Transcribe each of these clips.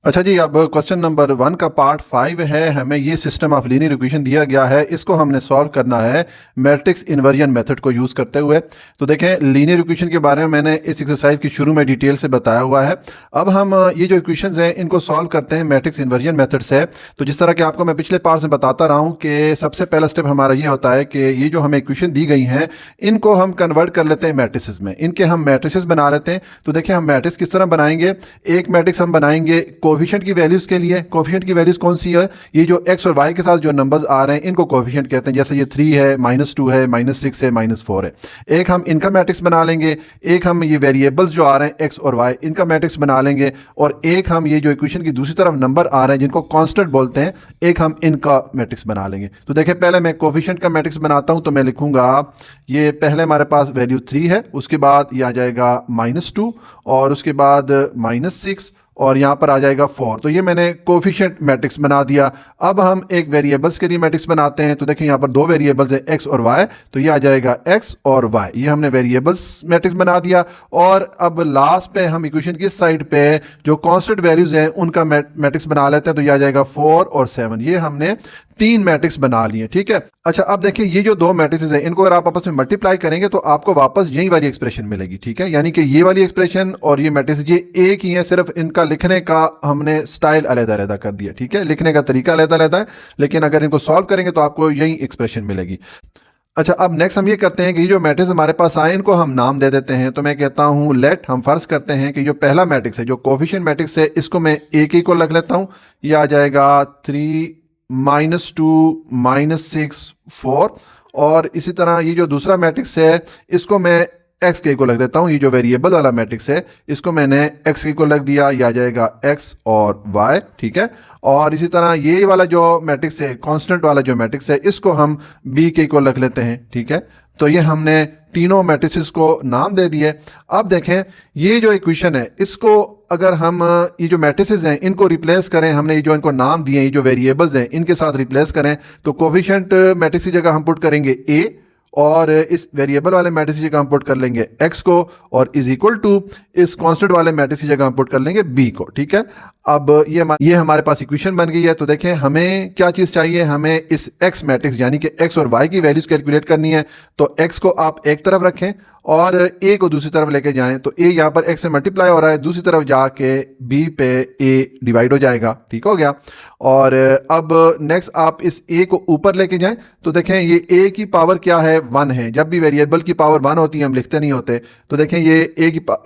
अच्छा जी, अब question number 1 का पार्ट 5 है। हमें ये सिस्टम ऑफ लीनियर इक्वेशन दिया गया है, इसको हमने सॉल्व करना है मैट्रिक्स इन्वर्जन मेथड को यूज़ करते हुए। तो देखें, लीनियर इक्वेशन के बारे में मैंने इस एक्सरसाइज की शुरू में डिटेल से बताया हुआ है। अब हम ये जो इक्वेशंस हैं इनको सॉल्व करते हैं मैट्रिक्स इन्वर्जन मेथड से। तो जिस तरह कि आपको मैं पिछले पार्ट में बताता रहा हूँ कि सबसे पहला स्टेप हमारा ये होता है कि ये जो हमें इक्वेशन दी गई हैं इनको हम कन्वर्ट कर लेते हैं मैट्रिसेस में, इनके हम मैट्रिसेस बना लेते हैं। तो देखिए, हम मैट्रिक्स किस तरह बनाएंगे। एक मैट्रिक्स हम बनाएंगे कोफिशिएंट की वैल्यूज के लिए। कोफिशिएंट की वैल्यूज कौन सी है? ये जो एक्स और वाई के साथ जो नंबर्स आ रहे हैं इनको कोफिशिएंट कहते हैं। जैसे ये 3 है, -2 है, -6 है, -4 है। एक हम इनका मैट्रिक्स बना लेंगे, एक हम ये वेरिएबल्स जो आ रहे हैं एक्स और वाई इनका मैट्रिक्स बना लेंगे, और एक हम ये जो इक्वेशन की दूसरी तरफ नंबर आ रहे हैं जिनको कांस्टेंट बोलते हैं, एक हम इनका मैट्रिक्स बना लेंगे। तो देखिए, पहले मैं कोफिशिएंट का मैट्रिक्स बनाता हूं। तो मैं लिखूंगा, ये पहले हमारे पास वैल्यू 3 है, उसके बाद ये आ जाएगा -2, और उसके बाद -6, और यहाँ पर आ जाएगा 4। तो ये मैंने कोफिशिएंट मैट्रिक्स बना दिया। अब हम एक वेरिएबल्स के लिए मैट्रिक्स बनाते हैं। तो देखिए, यहाँ पर दो वेरिएबल्स है एक्स और वाई, तो ये आ जाएगा एक्स और वाई। ये हमने वेरिएबल्स मैट्रिक्स बना दिया। और अब लास्ट पे हम इक्वेशन की साइड पे जो कांस्टेंट वैल्यूज हैं उनका मैट्रिक्स बना लेते हैं। तो ये आ जाएगा 4 और 7। ये हमने 3 मैट्रिक्स बना लिए। ठीक है। अच्छा, अब देखिए, ये जो दो मैट्रिक्स हैं इनको अगर आप आपस में मल्टीप्लाई करेंगे तो आपको वापस यही वाली एक्सप्रेशन मिलेगी। ठीक है, यानी कि ये वाली एक्सप्रेशन और ये मैट्रिक्स ये एक ही है, सिर्फ इनका लिखने का हमने स्टाइल अलग-अलग कर दिया। ठीक है, लिखने का तरीका अलग-अलग है, लेकिन अगर इनको सॉल्व करेंगे तो आपको यही एक्सप्रेशन मिलेगी। अच्छा, अब नेक्स्ट हम ये करते हैं कि ये जो मैट्रिक्स हमारे पास आए इनको हम नाम दे देते हैं। तो मैं कहता हूं लेट, हम फर्ज करते हैं कि जो पहला मैट्रिक्स है जो कोफिशिएंट मैट्रिक्स है इसको मैं एक ही को रख लेता हूं। ये आ जाएगा 3 -2 -6 4। और इसी तरह ये जो दूसरा मैट्रिक्स है इसको मैं एक्स के को रख देता हूं। ये जो वेरिएबल वाला मैट्रिक्स है इसको मैंने एक्स के को रख दिया, ये आ जाएगा एक्स और वाई। ठीक है। और इसी तरह ये वाला जो मैट्रिक्स है, कांस्टेंट वाला जो मैट्रिक्स है, इसको हम बी के को रख लेते हैं। ठीक है। तो ये हमने तीनों मैट्रिक्स को नाम दे दिए। अब देखें, ये जो इक्वेशन है इसको अगर हम ये जो मैट्रिसेस हैं इनको रिप्लेस करें, हमने ये जो इनको नाम दिए, ये जो वेरिएबल्स हैं इनके साथ रिप्लेस करें, तो कोफिशिएंट मैट्रिक्स की जगह हम पुट करेंगे ए, और इस वेरिएबल वाले मैट्रिक्स की जगह हम पुट कर लेंगे x को, और इज इक्वल टू इस कांस्टेंट वाले मैट्रिक्स की जगह हम पुट कर लेंगे b को। ठीक है। अब ये हमारे पास इक्वेशन बन गई है। तो देखें, हमें क्या चीज़ चाहिए, हमें इस x मैट्रिक्स यानी कि x और y की वैल्यूज कैलकुलेट करनी है। तो x को आप एक तरफ रखें और a को दूसरी तरफ लेके जाएं। तो a यहाँ पर x से मल्टीप्लाई हो रहा है, दूसरी तरफ जाके b पे a डिवाइड हो जाएगा। ठीक हो गया। और अब नेक्स्ट आप इस a को ऊपर लेके जाएं। तो देखें, ये a की पावर क्या है, 1 है। जब भी वेरिएबल की पावर 1 होती है हम लिखते नहीं होते। तो देखें, ये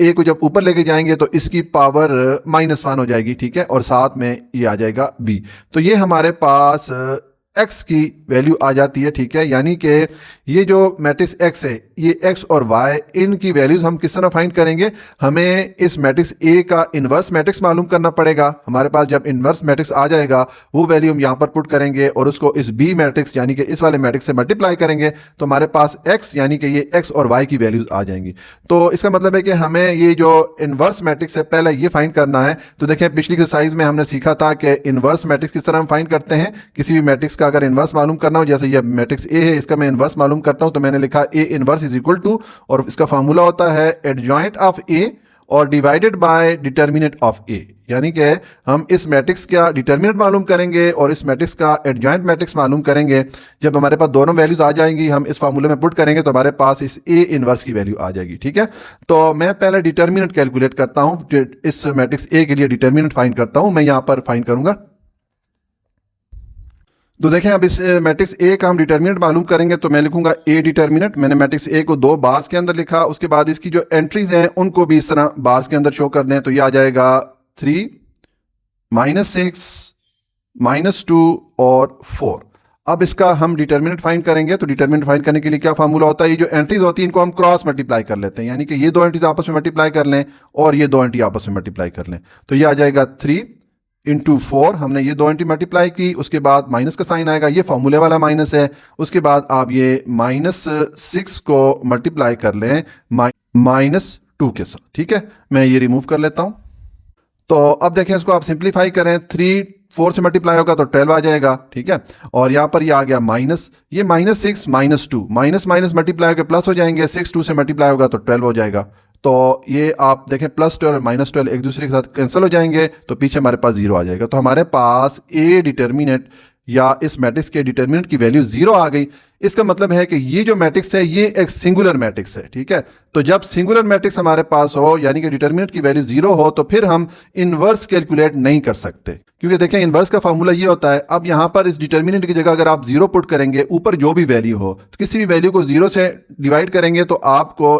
a को जब ऊपर लेके जाएंगे तो इसकी पावर -1 हो जाएगी। ठीक है। और साथ में ये आ जाएगा b। तो ये हमारे पास x की वैल्यू आ जाती है। ठीक है। यानी कि ये जो मैट्रिक्स x है, ये x और y, इनकी वैल्यूज हम किस तरह फाइंड करेंगे, हमें इस मैट्रिक्स a का इन्वर्स मैट्रिक्स मालूम करना पड़ेगा। हमारे पास जब इन्वर्स मैट्रिक्स आ जाएगा वो वैल्यू हम यहाँ पर पुट करेंगे और उसको इस b मैट्रिक्स यानी कि इस वाले मैट्रिक्स से मल्टीप्लाई करेंगे, तो हमारे पास x यानी कि ये x और y की वैल्यूज आ जाएंगी। तो इसका मतलब है कि हमें ये जो इन्वर्स मैट्रिक्स है पहले ये फाइंड करना है। तो देखिए, पिछली एक्सरसाइज में हमने सीखा था कि इन्वर्स मैट्रिक्स किस तरह हम फाइंड करते हैं। किसी भी मैट्रिक्स अगर इन्वर्स मालूम करना हो, जैसे ये मैट्रिक्स ए है, इसका मैं इन्वर्स मालूम करता हूं, तो मैंने लिखा A inverse is equal to, और इसका फार्मूला होता है एडजॉइंट ऑफ ए और डिवाइडेड बाय डिटर्मिनेंट ऑफ ए। यानी कि हम इस मैट्रिक्स का डिटर्मिनेंट मालूम करेंगे और इस मैट्रिक्स का एडजॉइंट मैट्रिक्स मालूम करेंगे। जब हमारे पास दोनों वैल्यूज आ जाएंगी, हम इस फार्मूले में पुट करेंगे तो हमारे पास इस ए इन्वर्स की वैल्यू आ जाएगी। ठीक है। तो मैं पहले डिटर्मिनेंट कैलकुलेट करता हूं, इस मैट्रिक्स ए के लिए डिटर्मिनेंट फाइंड करता हूं। मैं यहां पर फाइंड करूंगा। तो देखें, अब इस मैट्रिक्स ए का हम डिटर्मिनेंट मालूम करेंगे। तो मैं लिखूंगा ए डिटर्मिनेंट। मैंने मैट्रिक्स ए को 2 बार्स के अंदर लिखा, उसके बाद इसकी जो एंट्रीज हैं उनको भी इस तरह बार्स के अंदर शो कर दें। तो ये आ जाएगा 3 -6 -2 और 4। अब इसका हम डिटर्मिनेंट फाइंड करेंगे। तो डिटर्मिनेंट फाइंड करने के लिए क्या फार्मूला होता है, ये जो एंट्रीज होती है इनको हम क्रॉस मल्टीप्लाई कर लेते हैं, यानी कि ये दो एंट्रीज आपस में मल्टीप्लाई कर लें और ये दो एंट्री आपस में मल्टीप्लाई कर लें। तो ये आ जाएगा 3 × 4। हमने ये दो एंट्री मल्टीप्लाई की, उसके बाद माइनस का साइन आएगा, ये फॉर्मूले वाला माइनस है। उसके बाद आप ये -6 को मल्टीप्लाई कर लें -2 के साथ। ठीक है। मैं ये रिमूव कर लेता हूं। तो अब देखें, इसको आप सिंप्लीफाई करें, 3 4 से मल्टीप्लाई होगा तो 12 आ जाएगा। ठीक है। और यहाँ पर ये आ गया माइनस, ये -6 -2, माइनस माइनस मल्टीप्लाई होकर प्लस हो जाएंगे, 6 2 से मल्टीप्लाई होगा तो 12 हो जाएगा। तो ये आप देखें +12 और -12 एक दूसरे के साथ कैंसिल हो जाएंगे, तो पीछे हमारे पास 0 आ जाएगा। तो हमारे पास ए डिटर्मिनेंट या इस मैट्रिक्स के डिटर्मिनेंट की वैल्यू 0 आ गई। इसका मतलब है कि ये जो मैट्रिक्स है ये एक सिंगुलर मैट्रिक्स है, ठीक है। तो जब सिंगुलर मैट्रिक्स हमारे पास हो यानी कि डिटर्मिनेंट की वैल्यू 0 हो, तो फिर हम इनवर्स कैलकुलेट नहीं कर सकते, क्योंकि देखें इनवर्स का फार्मूला ये होता है, अब यहां पर इस डिटर्मिनेंट की जगह अगर आप 0 पुट करेंगे, ऊपर जो भी वैल्यू हो, तो किसी भी वैल्यू को 0 से डिवाइड करेंगे तो आपको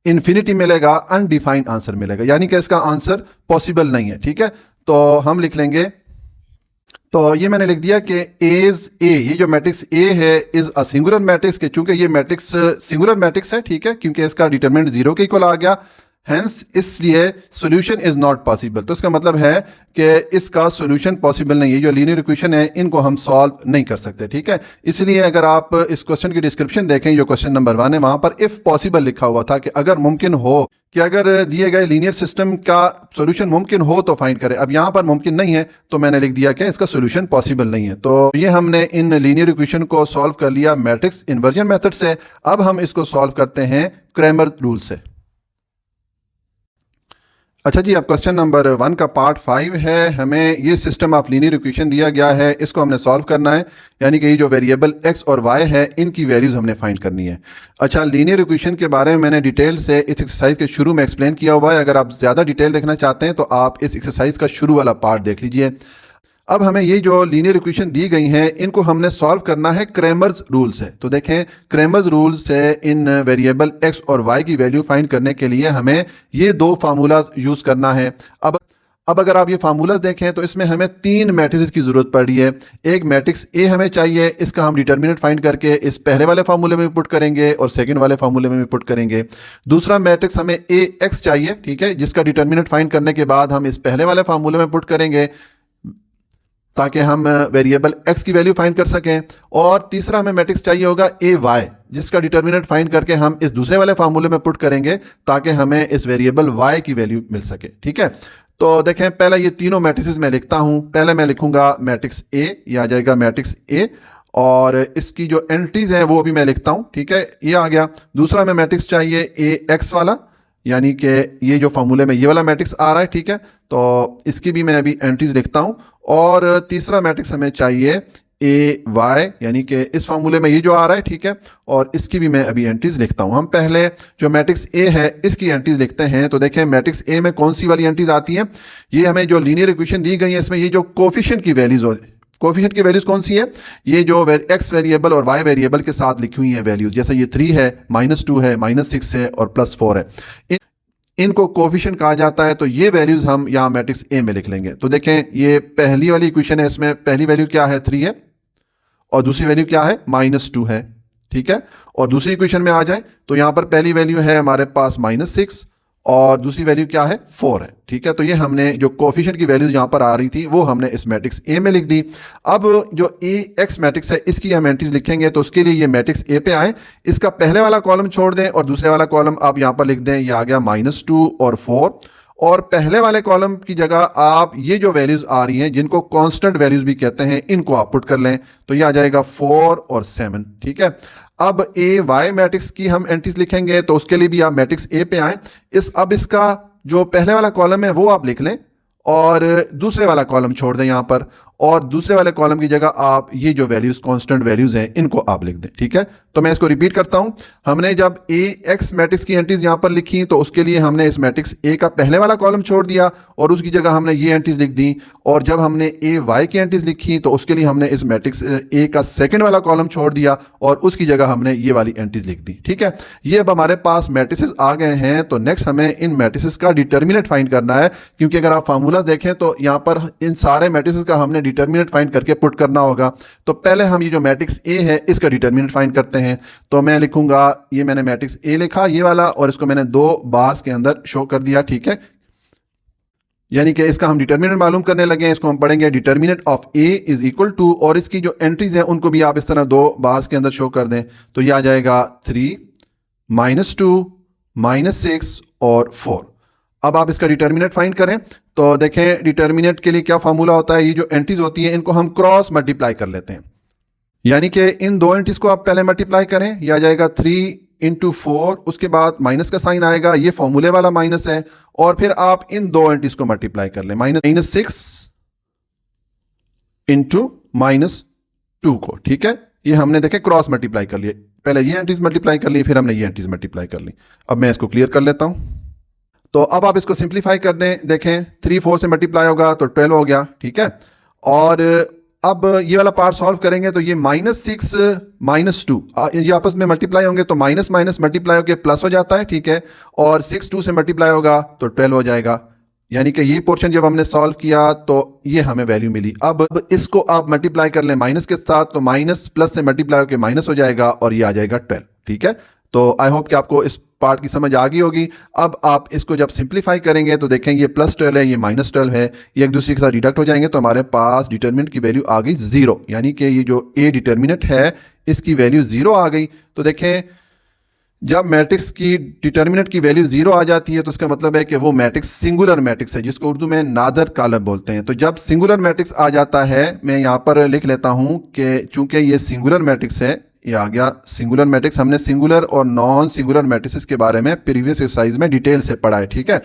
इन्फिनिटी मिलेगा, अनडिफाइंड आंसर मिलेगा, यानी कि इसका आंसर पॉसिबल नहीं है, ठीक है। तो हम लिख लेंगे, तो ये मैंने लिख दिया कि एज ए, ये जो मैट्रिक्स ए है इज अ सिंगुलर मैट्रिक्स, के चूंकि ये मैट्रिक्स सिंगुलर मैट्रिक्स है, ठीक है, क्योंकि इसका डिटरमिनेंट 0 के इक्वल आ गया, हेंस इसलिए सॉल्यूशन इज नॉट पॉसिबल। तो इसका मतलब है कि इसका सॉल्यूशन पॉसिबल नहीं है, जो लीनियर इक्वेशन है इनको हम सॉल्व नहीं कर सकते, ठीक है। इसलिए अगर आप इस क्वेश्चन की डिस्क्रिप्शन देखें, जो क्वेश्चन नंबर 1 है, वहां पर इफ पॉसिबल लिखा हुआ था कि अगर मुमकिन हो कि अगर दिए गए लीनियर सिस्टम का सॉल्यूशन मुमकिन हो तो फाइंड करें। अब यहां पर मुमकिन नहीं है तो मैंने लिख दिया कि इसका सॉल्यूशन पॉसिबल नहीं है। तो ये हमने इन लीनियर इक्वेशन को सॉल्व कर लिया मैट्रिक्स इन्वर्जन मेथड से। अब हम इसको सॉल्व करते हैं क्रैमर रूल से। अच्छा जी, अब क्वेश्चन नंबर 1 का पार्ट 5 है। हमें ये सिस्टम ऑफ लीनियर इक्वेशन दिया गया है, इसको हमने सॉल्व करना है, यानी कि ये जो वेरिएबल x और y है इनकी वैल्यूज हमने फाइंड करनी है। अच्छा, लीनियर इक्वेशन के बारे में मैंने डिटेल से इस एक्सरसाइज के शुरू में एक्सप्लेन किया हुआ है। अगर आप ज़्यादा डिटेल देखना चाहते हैं तो आप इस एक्सरसाइज का शुरू वाला पार्ट देख लीजिए। अब हमें ये जो लीनियर इक्वेशन दी गई हैं इनको हमने सॉल्व करना है क्रैमर्स रूल से। तो देखें, क्रैमर्स रूल से इन वेरिएबल x और y की वैल्यू फाइंड करने के लिए हमें ये दो फार्मूला यूज करना है। अब अगर आप ये फार्मूलाज देखें तो इसमें हमें 3 मैट्रिसेस की जरूरत पड़ रही है। एक मैट्रिक्स ए हमें चाहिए, इसका हम डिटर्मिनेंट फाइंड करके इस पहले वाले फार्मूले में पुट करेंगे और सेकंड वाले फार्मूले में भी पुट करेंगे। दूसरा मैट्रिक्स हमें ए एक्स चाहिए, ठीक है, जिसका डिटर्मिनेंट फाइंड करने के बाद हम इस पहले वाले फार्मूले में पुट करेंगे ताकि हम वेरिएबल x की वैल्यू फाइंड कर सकें। और तीसरा हमें मैट्रिक्स चाहिए होगा ए वाई, जिसका डिटर्मिनेंट फाइंड करके हम इस दूसरे वाले फार्मूले में पुट करेंगे ताकि हमें इस वेरिएबल y की वैल्यू मिल सके, ठीक है। तो देखें, पहले ये तीनों मैट्रिसेस मैं लिखता हूं। पहले मैं लिखूंगा मैट्रिक्स ए, ये आ जाएगा मैट्रिक्स ए, और इसकी जो एंट्रीज हैं वो भी मैं लिखता हूं, ठीक है, ये आ गया। दूसरा हमें मैट्रिक्स चाहिए ए एक्स वाला, यानी कि ये जो फार्मूले में ये वाला मैट्रिक्स आ रहा है, ठीक है, तो इसकी भी मैं अभी एंट्रीज लिखता हूं। और तीसरा मैट्रिक्स हमें चाहिए ए वाई, यानी कि इस फार्मूले में ये जो आ रहा है, ठीक है, और इसकी भी मैं अभी एंट्रीज लिखता हूं। हम पहले जो मैट्रिक्स ए है इसकी एंट्रीज लिखते हैं। तो देखें, मैट्रिक्स ए में कौन सी वाली एंट्रीज आती हैं, ये हमें जो लीनियर इक्वेशन दी गई है इसमें ये जो कोफिशिएंट की वैल्यूज हो, कोफिशिएंट की वैल्यूज कौन सी है, ये जो एक्स वेरिएबल और वाई वेरिएबल के साथ लिखी हुई है वैल्यूज, जैसे ये 3 है, -2 है, -6 है और +4 है, इनको कोफिशिएंट कहा जाता है। तो ये वैल्यूज हम यहाँ मैट्रिक्स ए में लिख लेंगे। तो देखें, ये पहली वाली इक्वेशन है, इसमें पहली वैल्यू क्या है, 3 है, और दूसरी वैल्यू क्या है, -2 है, ठीक है। और दूसरी इक्वेशन में आ जाए तो यहाँ पर पहली वैल्यू है हमारे पास -6 और दूसरी वैल्यू क्या है, 4 है, ठीक है। तो ये हमने जो कोफिशिएंट की वैल्यूज यहाँ पर आ रही थी वो हमने इस मैट्रिक्स ए में लिख दी। अब जो ए एक्स मैट्रिक्स है इसकी हम एंट्रीज लिखेंगे, तो उसके लिए ये मैट्रिक्स ए पे आए, इसका पहले वाला कॉलम छोड़ दें और दूसरे वाला कॉलम आप यहाँ पर लिख दें, ये आ गया -2 और 4, और पहले वाले कॉलम की जगह आप ये जो वैल्यूज आ रही हैं जिनको कांस्टेंट वैल्यूज भी कहते हैं इनको आप पुट कर लें, तो ये आ जाएगा 4 और 7, ठीक है। अब ए वाई मैट्रिक्स की हम एंट्रीज लिखेंगे, तो उसके लिए भी आप मैट्रिक्स ए पे आए। अब इसका जो पहले वाला कॉलम है वो आप लिख लें और दूसरे वाला कॉलम छोड़ दें यहाँ पर, और दूसरे वाले कॉलम की जगह आप ये जो वैल्यूज कांस्टेंट वैल्यूज हैं इनको आप लिख दें, ठीक है। तो मैं इसको रिपीट करता हूं। हमने जब ए एक्स मैट्रिक्स की एंट्रीज यहां पर लिखी तो उसके लिए हमने इस मैट्रिक्स ए का पहले वाला कॉलम छोड़ दिया और उसकी जगह हमने ये एंट्रीज लिख दी। और जब हमने ए वाई की एंट्रीज लिखी तो उसके लिए हमने इस मैट्रिक्स ए का सेकेंड वाला कॉलम छोड़ दिया और उसकी जगह हमने ये वाली एंट्रीज लिख दी, ठीक है। ये अब हमारे पास मैट्रिसेस आ गए हैं। तो नेक्स्ट हमें इन मैट्रिसेस का डिटर्मिनेंट फाइंड करना है, क्योंकि अगर आप फार्मूला देखें तो यहाँ पर इन सारे मैट्रिसेस का हमने डिटर्मिनेंट फाइंड करके पुट करना होगा। तो पहले हम ये जो मैट्रिक्स ए है इसका डिटर्मिनेंट फाइंड करते हैं। तो मैं लिखूंगा, ये मैंने मैट्रिक्स ए लिखा ये वाला और इसको मैंने 2 बार्स के अंदर शो कर दिया, ठीक है। यानी कि इसका हम डिटर्मिनेंट मालूम करने लगे हैं। इसको हम पढ़ेंगे determinant of A is equal to, और इसकी जो एंट्रीज हैं उनको भी आप इस तरह 2 बार्स के अंदर शो कर दें। तो ये आ जाएगा 3, -2, -6 और 4। अब आप इसका डिटर्मिनेंट फाइंड करें। तो देखें, डिटर्मिनेंट के लिए क्या फार्मूला होता है, ये जो एंट्रीज होती हैं इनको हम क्रॉस मल्टीप्लाई कर लेते हैं। यानी कि इन 2 एंट्रीज को आप पहले मल्टीप्लाई करें, यह आ जाएगा 3 इंटू 4, उसके बाद माइनस का साइन आएगा, ये फॉर्मूले वाला माइनस है, और फिर आप इन दो एंटीज को मल्टीप्लाई कर लें, -6 इंटू -2 को। ठीक है, ये हमने देखे क्रॉस मल्टीप्लाई कर लिए, पहले ये एंटीज मल्टीप्लाई कर ली, फिर हमने ये एंटीज मल्टीप्लाई कर ली। अब मैं इसको क्लियर कर लेता हूं। तो अब आप इसको सिंप्लीफाई कर दें, देखें 3 4 से मल्टीप्लाई होगा तो 12 हो गया। ठीक है, और अब ये वाला पार्ट सॉल्व करेंगे तो ये -6 -2 ये आपस में मल्टीप्लाई होंगे तो माइनस माइनस मल्टीप्लाई होकर प्लस हो जाता है। ठीक है, और 6 2 से मल्टीप्लाई होगा तो 12 हो जाएगा, यानी कि ये पोर्शन जब हमने सॉल्व किया तो ये हमें वैल्यू मिली। अब इसको आप मल्टीप्लाई कर लें माइनस के साथ, तो माइनस प्लस से मल्टीप्लाई होकर माइनस हो जाएगा और ये आ जाएगा 12। ठीक है, तो आई होप कि आपको इस पार्ट की समझ आ गई होगी। अब आप इसको जब सिंप्लीफाई करेंगे तो देखें ये +12 है, ये -12 है, ये एक दूसरे के साथ डिडक्ट हो जाएंगे, तो हमारे पास डिटर्मिनेंट की वैल्यू आ गई 0, यानी कि ये जो ए डिटर्मिनेंट है इसकी वैल्यू 0 आ गई। तो देखें जब मैट्रिक्स की डिटर्मिनेंट की वैल्यू 0 आ जाती है तो इसका मतलब है कि वो मैट्रिक्स सिंगुलर मैट्रिक्स है, जिसको उर्दू में नादर कालब बोलते हैं। तो जब सिंगुलर मैट्रिक्स आ जाता है, मैं यहाँ पर लिख लेता हूँ कि चूंकि ये सिंगुलर मैट्रिक्स है, ये आ गया सिंगुलर मैट्रिक्स। हमने सिंगुलर और नॉन सिंगुलर मैट्रिक्स के बारे में प्रीवियस एक्सरसाइज में डिटेल से पढ़ा है। ठीक है,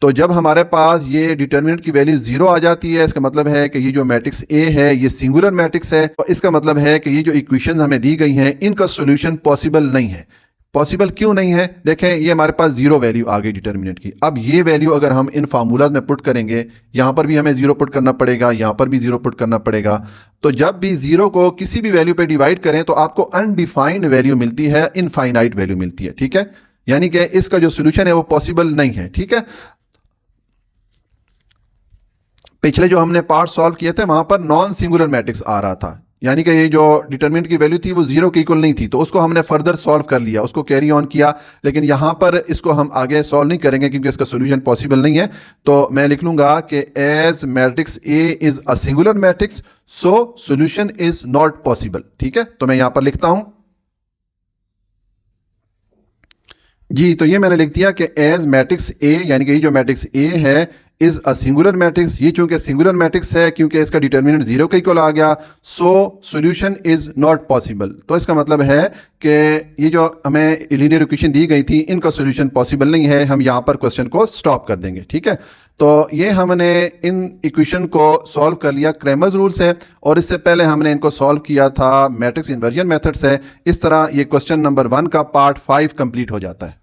तो जब हमारे पास ये डिटर्मिनेंट की वैल्यू 0 आ जाती है, इसका मतलब है कि ये जो मैट्रिक्स ए है ये सिंगुलर मैट्रिक्स है, और इसका मतलब है कि ये जो इक्वेशन हमें दी गई हैं इनका सोल्यूशन पॉसिबल नहीं है। पॉसिबल क्यों नहीं है? देखें ये हमारे पास 0 वैल्यू आ गई डिटर्मिनेंट की। अब ये वैल्यू अगर हम इन फार्मूलाज में पुट करेंगे, यहां पर भी हमें 0 पुट करना पड़ेगा, यहां पर भी 0 पुट करना पड़ेगा, तो जब भी 0 को किसी भी वैल्यू पे डिवाइड करें तो आपको अनडिफाइंड वैल्यू मिलती है, इनफाइनाइट वैल्यू मिलती है। ठीक है, यानी कि इसका जो सोल्यूशन है वो पॉसिबल नहीं है। ठीक है, पिछले जो हमने पार्ट सॉल्व किए थे वहां पर नॉन सिंगुलर मैट्रिक्स आ रहा था, यानी कि ये जो डिटरमिनेंट की वैल्यू थी वो 0 के इक्वल नहीं थी, तो उसको हमने फर्दर सॉल्व कर लिया, उसको कैरी ऑन किया। लेकिन यहां पर इसको हम आगे सॉल्व नहीं करेंगे क्योंकि इसका सॉल्यूशन पॉसिबल नहीं है। तो मैं लिख लूंगा कि as matrix A is a singular matrix so solution is not possible. ठीक है, तो मैं यहां पर लिखता हूं जी, तो ये मैंने लिख दिया कि एज मैट्रिक्स ए, यानी कि ये जो मैट्रिक्स ए है इज अ सिंगुलर मैट्रिक्स, ये चूंकि सिंगुलर मैट्रिक्स है क्योंकि इसका डिटर्मिनेंट 0 के इक्वल आ गया, सो सॉल्यूशन इज नॉट पॉसिबल। तो इसका मतलब है कि ये जो हमें लीनियर इक्वेशन दी गई थी इनका सॉल्यूशन पॉसिबल नहीं है, हम यहां पर क्वेश्चन को स्टॉप कर देंगे। ठीक है, तो ये हमने इन इक्वेशन को सॉल्व कर लिया क्रैमर्स रूल से, और इससे पहले हमने इनको सॉल्व किया था मैट्रिक्स इन्वर्जन मेथड से। इस तरह ये क्वेश्चन नंबर 1 का पार्ट 5 कंप्लीट हो जाता है।